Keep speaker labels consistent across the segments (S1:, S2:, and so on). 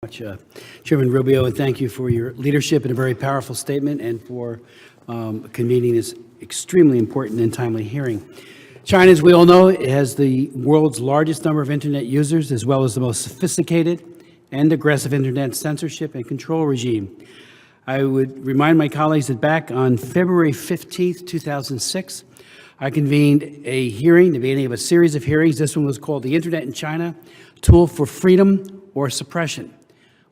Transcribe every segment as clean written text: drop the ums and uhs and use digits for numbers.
S1: Much, Chairman Rubio, and thank you for your leadership in a very powerful statement and for convening this extremely important and timely hearing. China, as we all know, has the world's largest number of Internet users, as well as the most sophisticated and aggressive Internet censorship and control regime. I would remind my colleagues that back on February 15th, 2006, I convened a hearing, the beginning of a series of hearings. This one was called The Internet in China, Tool for Freedom or Suppression.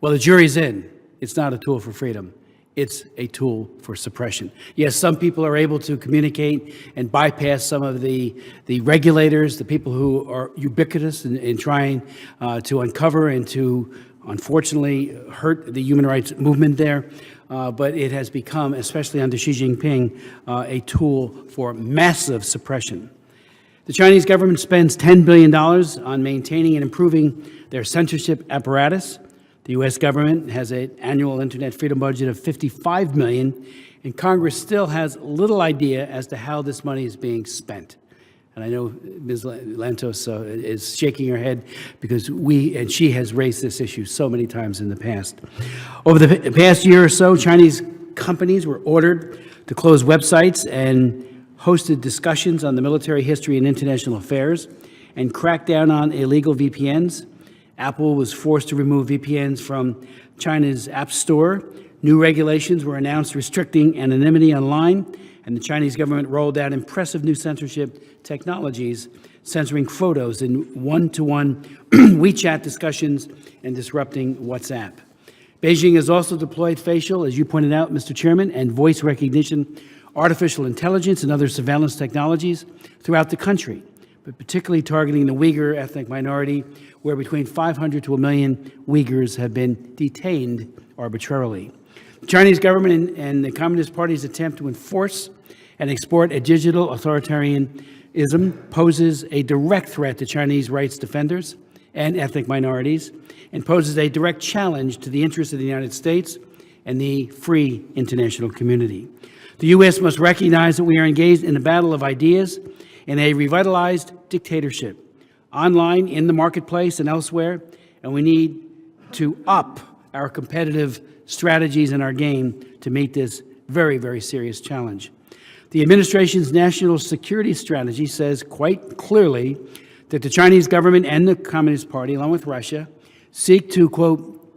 S1: Well, the jury's in. It's not a tool for freedom. It's a tool for suppression. Yes, some people are able to communicate and bypass some of the regulators, the people who are ubiquitous in trying to uncover and to, unfortunately, hurt the human rights movement there. But it has become, especially under Xi Jinping, a tool for massive suppression. The Chinese government spends $10 billion on maintaining and improving their censorship apparatus. The U.S. government has an annual Internet freedom budget of $55 million, and Congress still has little idea as to how this money is being spent. And I know Ms. Lantos is shaking her head because she has raised this issue so many times in the past. Over the past year or so, Chinese companies were ordered to close websites and hosted discussions on the military history and international affairs and cracked down on illegal VPNs. Apple was forced to remove VPNs from China's App Store. New regulations were announced restricting anonymity online, and the Chinese government rolled out impressive new censorship technologies, censoring photos in one-to-one WeChat discussions and disrupting WhatsApp. Beijing has also deployed facial, as you pointed out, Mr. Chairman, and voice recognition, artificial intelligence, and other surveillance technologies throughout the country, but particularly targeting the Uyghur ethnic minority, where between 500 to 1 million Uyghurs have been detained arbitrarily. The Chinese government and the Communist Party's attempt to enforce and export a digital authoritarianism poses a direct threat to Chinese rights defenders and ethnic minorities, and poses a direct challenge to the interests of the United States and the free international community. The U.S. must recognize that we are engaged in a battle of ideas in a revitalized dictatorship, online, in the marketplace, and elsewhere, and we need to up our competitive strategies and our game to meet this very, very serious challenge. The administration's national security strategy says quite clearly that the Chinese government and the Communist Party, along with Russia, seek to, quote,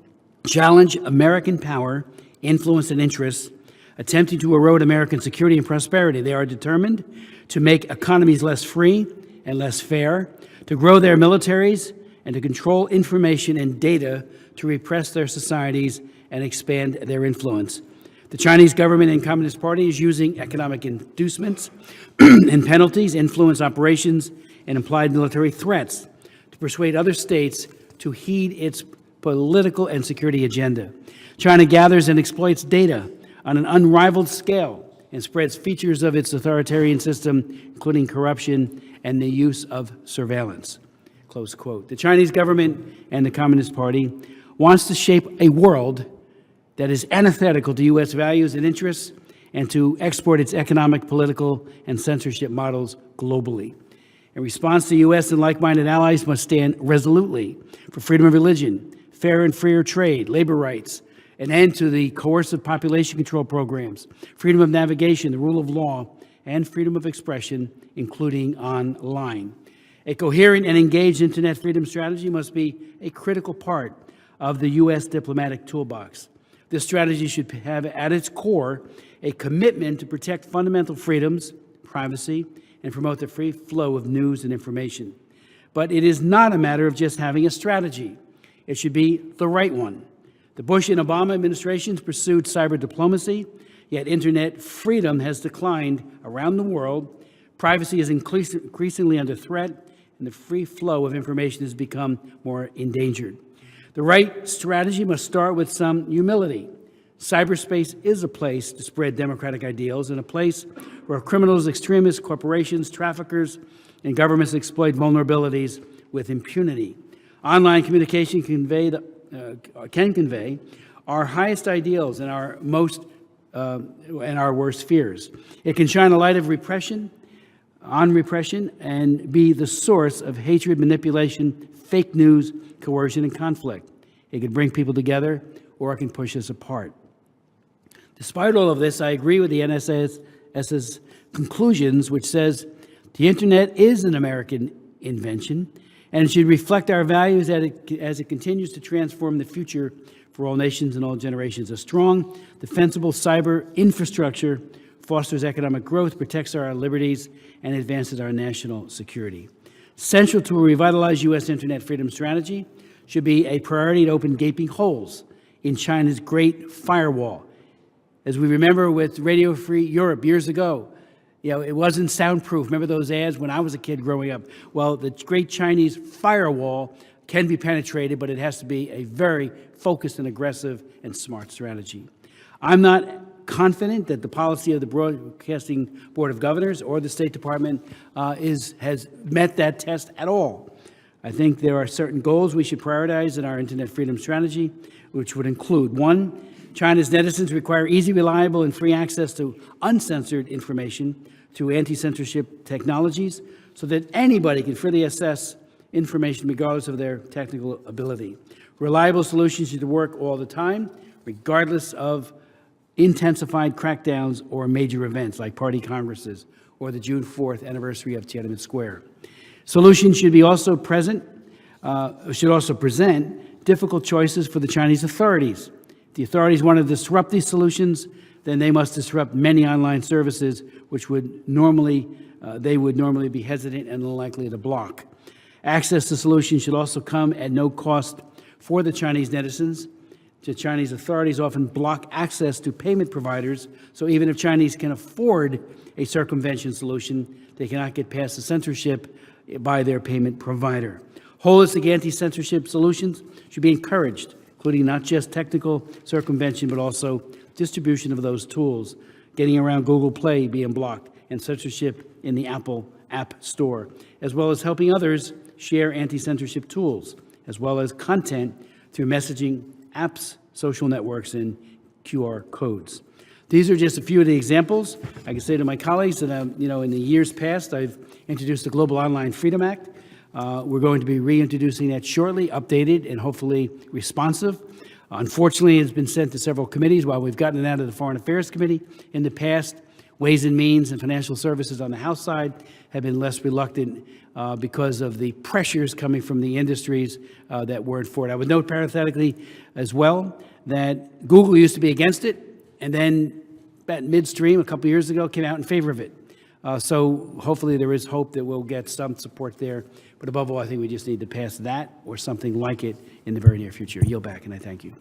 S1: challenge American power, influence, and interests, attempting to erode American security and prosperity. They are determined to make economies less free and less fair, to grow their militaries, and to control information and data to repress their societies and expand their influence. The Chinese government and Communist Party is using economic inducements and penalties, influence operations, and implied military threats to persuade other states to heed its political and security agenda. China gathers and exploits data on an unrivaled scale and spreads features of its authoritarian system, including corruption and the use of surveillance, close quote. The Chinese government and the Communist Party wants to shape a world that is antithetical to U.S. values and interests and to export its economic, political, and censorship models globally. In response, the U.S. and like-minded allies must stand resolutely for freedom of religion, fair and freer trade, labor rights, an end to the coercive population control programs, freedom of navigation, the rule of law, and freedom of expression, including online. A coherent and engaged Internet freedom strategy must be a critical part of the U.S. diplomatic toolbox. This strategy should have at its core a commitment to protect fundamental freedoms, privacy, and promote the free flow of news and information. But it is not a matter of just having a strategy. It should be the right one. The Bush and Obama administrations pursued cyber diplomacy, yet Internet freedom has declined around the world. Privacy is increasingly under threat, and the free flow of information has become more endangered. The right strategy must start with some humility. Cyberspace is a place to spread democratic ideals and a place where criminals, extremists, corporations, traffickers, and governments exploit vulnerabilities with impunity. Online communication can convey our highest ideals and our worst fears. It can shine a light of repression and be the source of hatred, manipulation, fake news, coercion, and conflict. It can bring people together, or it can push us apart. Despite all of this, I agree with the NSA's conclusions, which says the internet is an American invention, and it should reflect our values as it continues to transform the future for all nations and all generations. A strong, defensible cyber infrastructure fosters economic growth, protects our liberties, and advances our national security. Central to a revitalized U.S. internet freedom strategy should be a priority to open gaping holes in China's Great Firewall. As we remember with Radio Free Europe years ago, it wasn't soundproof. Remember those ads when I was a kid growing up? Well, the Great Chinese Firewall can be penetrated, but it has to be a very focused and aggressive and smart strategy. I'm not confident that the policy of the Broadcasting Board of Governors or the State Department has met that test at all. I think there are certain goals we should prioritize in our internet freedom strategy, which would include: 1, China's netizens require easy, reliable, and free access to uncensored information through anti-censorship technologies so that anybody can freely assess information regardless of their technical ability. Reliable solutions need to work all the time, regardless of intensified crackdowns or major events like party congresses or the June 4th anniversary of Tiananmen Square. Solutions should also present difficult choices for the Chinese authorities. If the authorities want to disrupt these solutions, then they must disrupt many online services, which they would normally be hesitant and unlikely to block. Access to solutions should also come at no cost for the Chinese netizens. The Chinese authorities often block access to payment providers, so even if Chinese can afford a circumvention solution, they cannot get past the censorship by their payment provider. Holistic anti-censorship solutions should be encouraged, including not just technical circumvention, but also distribution of those tools, getting around Google Play being blocked, and censorship in the Apple App Store, as well as helping others share anti-censorship tools, as well as content through messaging apps, social networks, and QR codes. These are just a few of the examples. I can say to my colleagues that, in the years past, I've introduced the Global Online Freedom Act. We're going to be reintroducing that shortly, updated and hopefully responsive. Unfortunately, it's been sent to several committees. While we've gotten it out of the Foreign Affairs Committee in the past, Ways and Means and Financial Services on the House side have been less reluctant because of the pressures coming from the industries that weren't for it. I would note parenthetically as well that Google used to be against it, and then about midstream a couple years ago came out in favor of it. So hopefully there is hope that we'll get some support there. But above all, I think we just need to pass that or something like it in the very near future. I yield back, and I thank you.